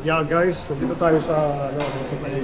Yeah guys, dito tayo sa sa may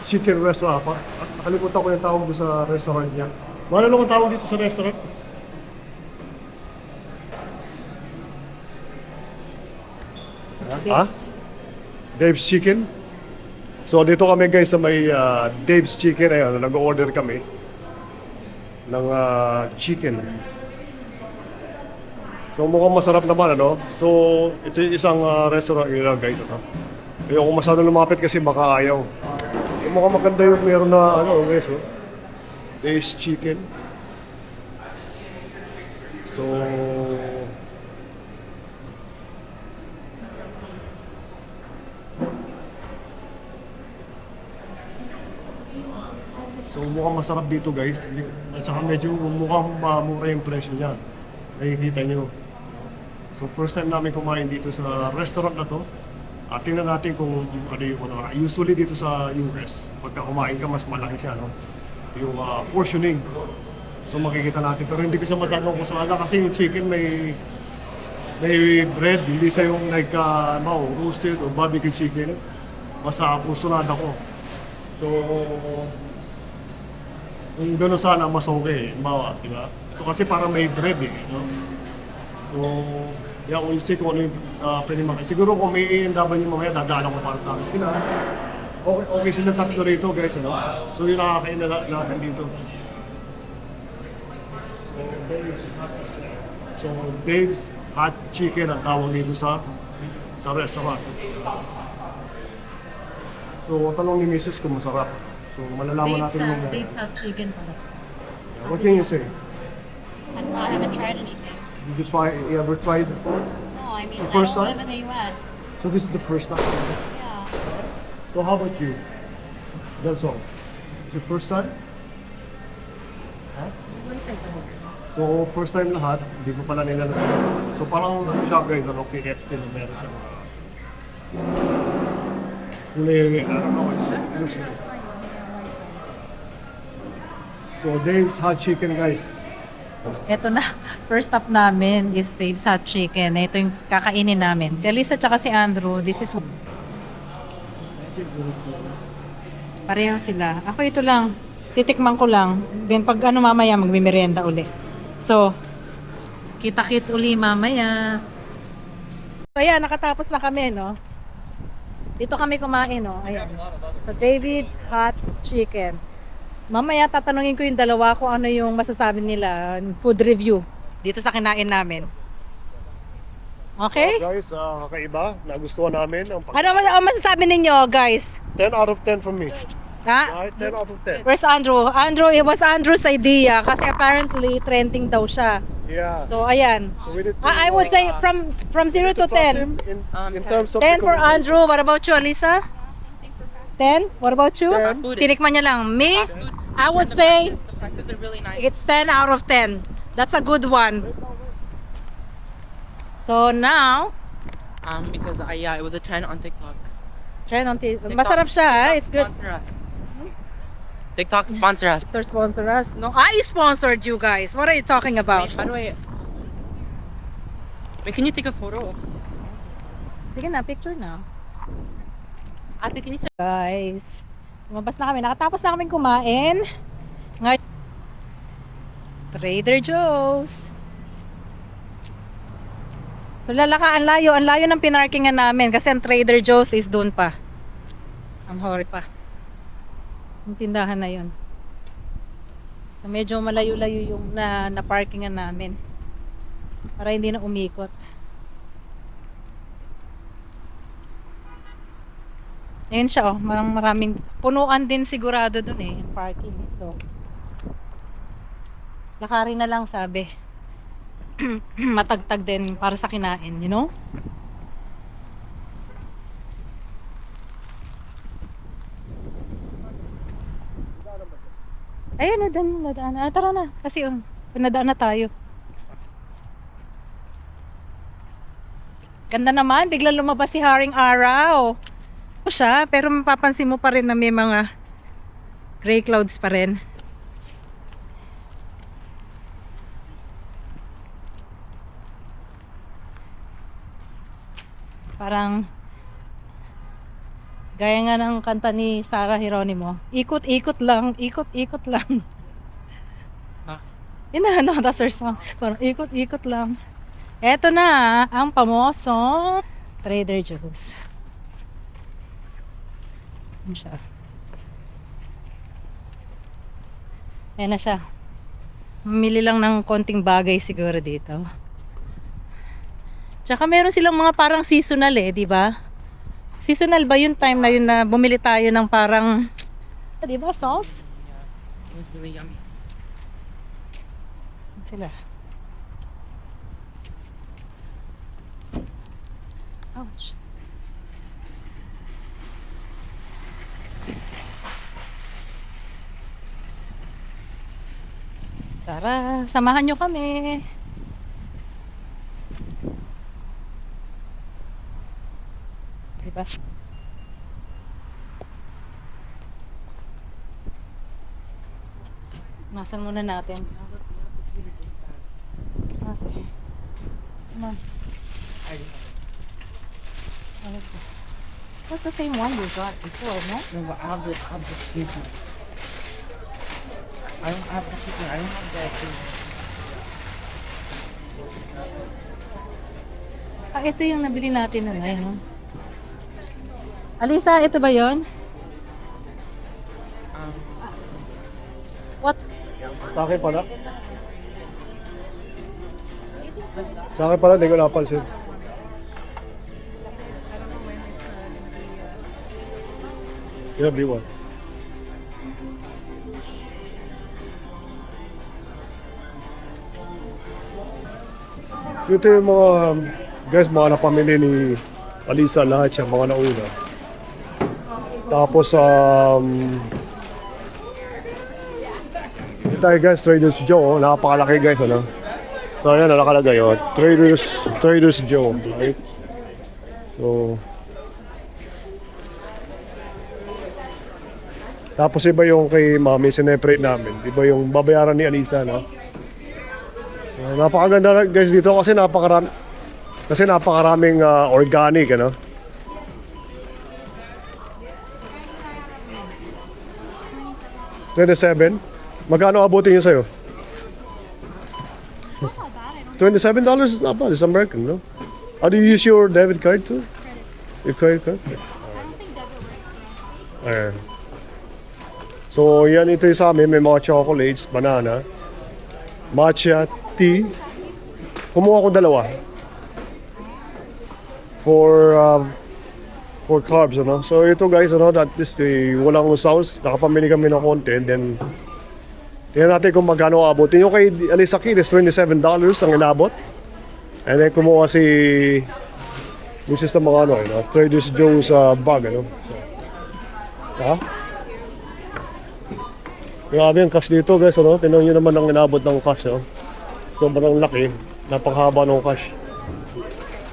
chicken restaurant. Nakalimutan ko yung tawag doon sa restaurant niya. Ano kung tawag dito sa restaurant? Ha? Dave's Chicken. So dito kami guys sa may Dave's Chicken. Ayun, nag-order kami ng chicken. So mukhang masarap naman ano. So ito yung isang restaurant nila guys ano. Ayoko masyado lumapit kasi baka ayaw. So, mukhang maganda yung meron na ano guys oh. Dave's Chicken. So So mukhang masarap dito guys. At saka medyo mukhang mura yung presyo niya. Nakikita nyo. So first time namin kumain dito sa restaurant na to. At tingnan natin kung ano yung usually dito sa US, pagka kumain ka mas malaki siya, no? Yung portioning. So makikita natin. Pero hindi ko siya masyadong kusala kasi yung chicken may bread, hindi siya yung like roasted or barbecue chicken. Basta pusunad ako. So kung gano'n sana mas okay, bawa, di ba? Ito kasi parang may bread eh, no? So, yeah, we'll see kung ano yung pwede makain. Siguro kung may A&W mamaya, dadaan ako para sa akin sila. Okay silang tatlo rito guys, ano? So yung nakakain na natin dito. So, Dave's Hot Chicken ang tawag dito sa restaurant. So, tanong ni Mrs. kung masarap. So, malalaman natin yung... Dave's Hot Chicken pala. What can you say? I haven't tried anything. You ever tried before? No, I mean, The I first don't time? live in the US. So this is the first time? Yeah. So how about you? That's all. Is it first time? Huh? So first time lahat, hindi ko pala nila nasabi. So parang ano siya guys, ano, KFC na meron siyang I don't know, it looks nice. So Dave's Hot Chicken guys. Ito na, first stop namin is Dave's Hot Chicken. Ito yung kakainin namin. Si Alisa tsaka si Andrew, this is... Pareho sila. Ako ito lang, titikman ko lang. Then pag ano mamaya, magmimerienda uli. So, kita-kits uli mamaya. So ayan, nakatapos na kami, no? Dito kami kumain, no? Ayan. So, Dave's Hot Chicken. Mamaya tatanungin ko yung dalawa kung ano yung masasabi nila, food review dito sa kinain namin. Okay? So guys, kakaiba, nagustuhan namin ang Ano masasabi ninyo, guys? 10 out of 10 from me. Ha? Right? 10 out of 10. Where's Andrew? Andrew, it was Andrew's idea kasi apparently trending daw siya. Yeah. So, ayan. So we did I would say from 0 to 10. In terms of 10 for Andrew. What about you, Alisa? 10? What about you? 10. Tinikman niya lang. Me? I would say it's 10 out of 10. That's a good one. So now, Because yeah, it was a trend on TikTok. try on masarap siya, ha? It's good. Sponsor us. TikTok sponsor us. To sponsor us. No, I sponsored you guys. What are you talking about? Wait, how do I? Wait, can you take a photo of this? Sige na, picture na. Ate, can you? Guys, lumabas na kami. Nakatapos na kaming kumain. Ngayon, Trader Joe's. So ang layo ng pinarkingan namin kasi ang Trader Joe's is doon pa. Ang hori pa. Yung tindahan na yun. So medyo malayo-layo yung na parkingan namin. Para hindi na umikot. Ayun siya, oh. Maraming punuan din sigurado dun eh, yung parking. So, lakarin na lang sabi. Matagtag din para sa kinain, you know? Ayun, nadaan. Tara na, kasi nadaan na tayo. Ganda naman, biglang lumabas si Haring Araw. Siya, pero mapapansin mo pa rin na may mga gray clouds pa rin. Parang gaya nga ng kanta ni Sarah Geronimo. Ikot-ikot lang, ikot-ikot lang. Ah. Yun na, no, that's her song. Parang ikot-ikot lang. Eto na, ang pamosong Trader Joe's. Ano siya? Ayan na siya. Mamili lang ng konting bagay siguro dito. Tsaka meron silang mga parang seasonal di ba? Seasonal ba yung time na yun na bumili tayo ng parang, di ba, sauce? It was really yummy. Sila. Ouch. Tara, samahan nyo kami. Diba? Nasan muna natin? Okay. Come on. That's the same one we got before, no? No, but I have the chicken. I don't have the chicken. I don't have the chicken. Ah, ito yung nabili natin na ngayon. Alisa, ito ba yon? What? Sa akin pala. Sa akin pala, hindi ko napansin. Yeah, B1. Ito yung mga, guys, mga napamili ni Alisa lahat siya, mga nauna. Tapos, ito tayo guys, Traders Joe, napakalaki guys, ano? So, ayan, nakalagay, Traders Joe, right? So, tapos iba yung kay Mami, sineprate namin. Iba yung babayaran ni Alisa, no? So, napakaganda guys dito kasi napakaraming organic, ano? $27? Magkano abutin yun sa'yo? $27 is not bad. It's American, no? How do you use your debit card too? Your credit card? I don't think debit works, guys. Ayan. So, yan ito yung sa amin. May mga chocolates, banana, matcha, tea. Kumuha ko dalawa. For carbs, ano? So, ito guys, ano, at least walang sauce. Nakapamili kami ng konti. And then, tingnan natin kung magkano abutin. Yung kay Alisa Kid is $27 ang inabot. And then, kumuha si Mrs. ng mga ano, Traders Joe's bag, ano? So, ha? Grabe ang cash dito guys, ano? Tingnan nyo naman ang inabot ng cash, oh. Sobrang laki, napakahaba ng cash.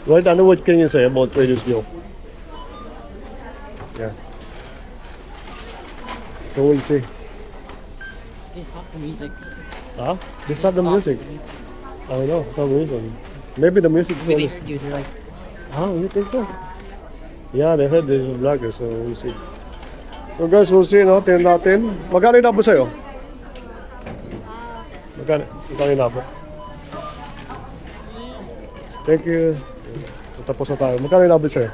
What can you say about Traders Joe? Yeah. So we'll see. They stopped the music. Huh? They start the music. I don't know, some reason. Maybe the music is When they always... heard you, they're like, You think so? Yeah, they heard this is vlogger, so we'll see. So guys, we'll see, no? Tingnan natin. Magkano inabot sa'yo? Magkano inabot? Thank you. Tapos na tayo. Magkano inabot sa'yo?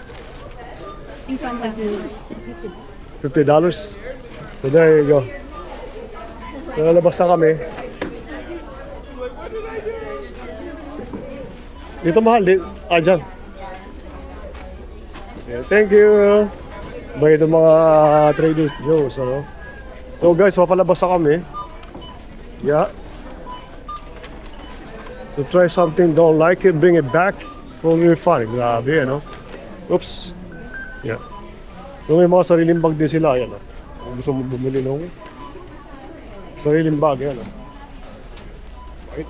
$50? So there you go. So lalabas na kami. Dito mahal din. Dyan. Yeah, thank you. By the mga Traders Joe's, ano? So guys, papalabas na kami. Yeah. So try something, don't like it, bring it back. Kung you're fun, grabe, ano? Oops. Yeah. So may mga sariling bag din sila, yan, kung gusto mo bumili ng sariling bag, yan, right?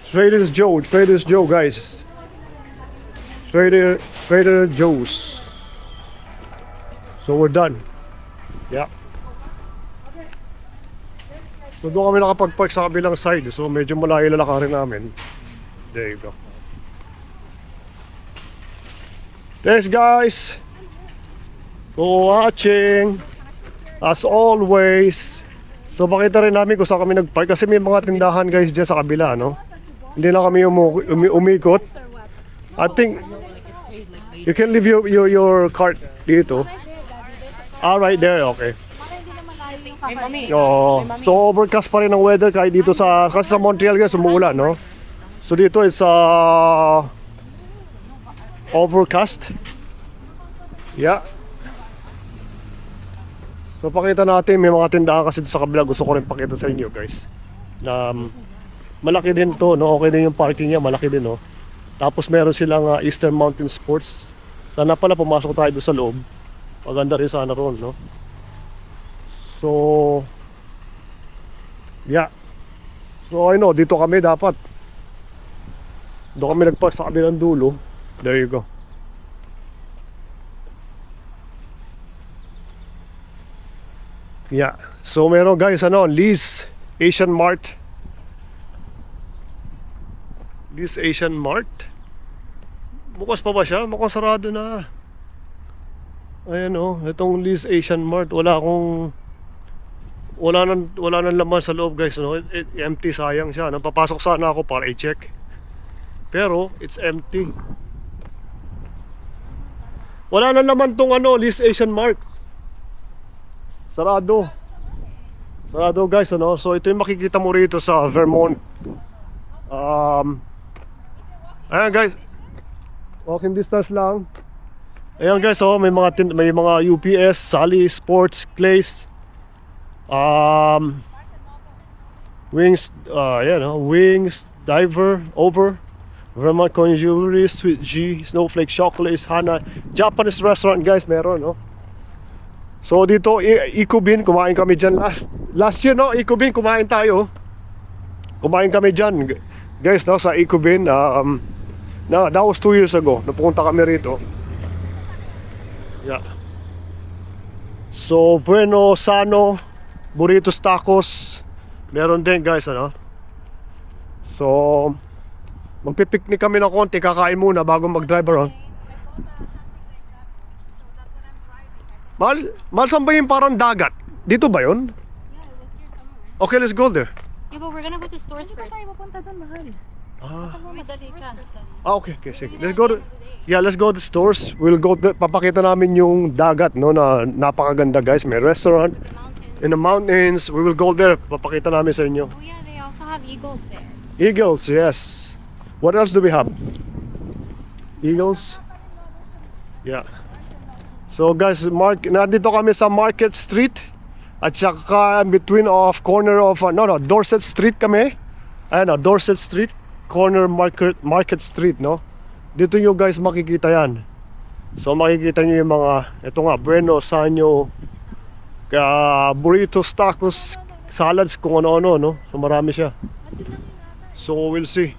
Traders Joe, guys. Trader Joe's. So we're done. Yeah. So doon kami nakapag-park sa kabilang side. So medyo malayo lalakarin namin. There you go. Thanks guys for watching. As always. So makita rin namin kung saan kami nagpark kasi may mga tindahan guys dyan sa kabila, no? Hindi na kami umikot. I think you can leave your cart dito. Ah, right there, okay. Hey, mommy. Oo. So overcast pa rin ang weather kahit dito sa kasi sa Montreal guys umuulan, no? So dito is overcast. Yeah. So pakita natin may mga tindahan kasi sa kabila gusto ko rin pakita sa inyo guys. Na malaki din to, no? Okay din yung parking niya, malaki din, no? Tapos meron silang Eastern Mountain Sports. Sana pala pumasok tayo doon sa loob. Maganda rin sana ron, no? So yeah. So I know, dito kami dapat. Doon kami nagpark sa kabilang dulo. There you go. Yeah. So meron guys, Lee's Asian Mart. Lee's Asian Mart. Bukas pa ba siya? Mukhang sarado na. Ayan itong Lee's Asian Mart. Wala nang laman sa loob guys, no? Empty, sayang siya. Papasok sana ako para i-check. Pero it's empty. Wala nang laman tong Lee's Asian Mart. Sarado. Sarado guys, So ito yung makikita mo rito sa Vermont. Ayan guys. Walking distance lang. Ayan guys, may mga UPS, Sally Sports, Clays. Wings, Wings, Diver, Over, Vermont Conjury, Sweet G, Snowflake Chocolates, Hana, Japanese restaurant guys, meron, So dito, Ecobin, kumain kami dyan last year, Ecobin, kumain tayo. Kumain kami dyan, guys, sa Ecobin. That was 2 years ago, napunta kami rito. Yeah. So, Bueno, Sano, Burritos Tacos, meron din guys, So, magpipiknik kami ng konti, kakain muna bago mag-drive around. Mahal saan ba yung parang dagat? Dito ba yun? Yeah, it was here somewhere. Okay, let's go there. Yeah, but we're gonna go to stores first. Mapunta doon, mahal. Wait, to stores first, Daddy. Okay, sige. Let's go to stores. We'll go papakita namin yung dagat, na napakaganda guys. May restaurant in the mountains. We will go there. Papakita namin sa inyo. Oh yeah, they also have eagles there. Eagles, yes. What else do we have? Eagles. Yeah. So guys, nandito kami sa Market Street at saka between corner of Dorset Street kami. Ayan, Dorset Street, corner Market Street, Dito nyo guys makikita yan. So makikita nyo yung mga, ito nga, Bueno, Sanyo, burritos, tacos, salads, kung ano-ano, So marami siya. So we'll see.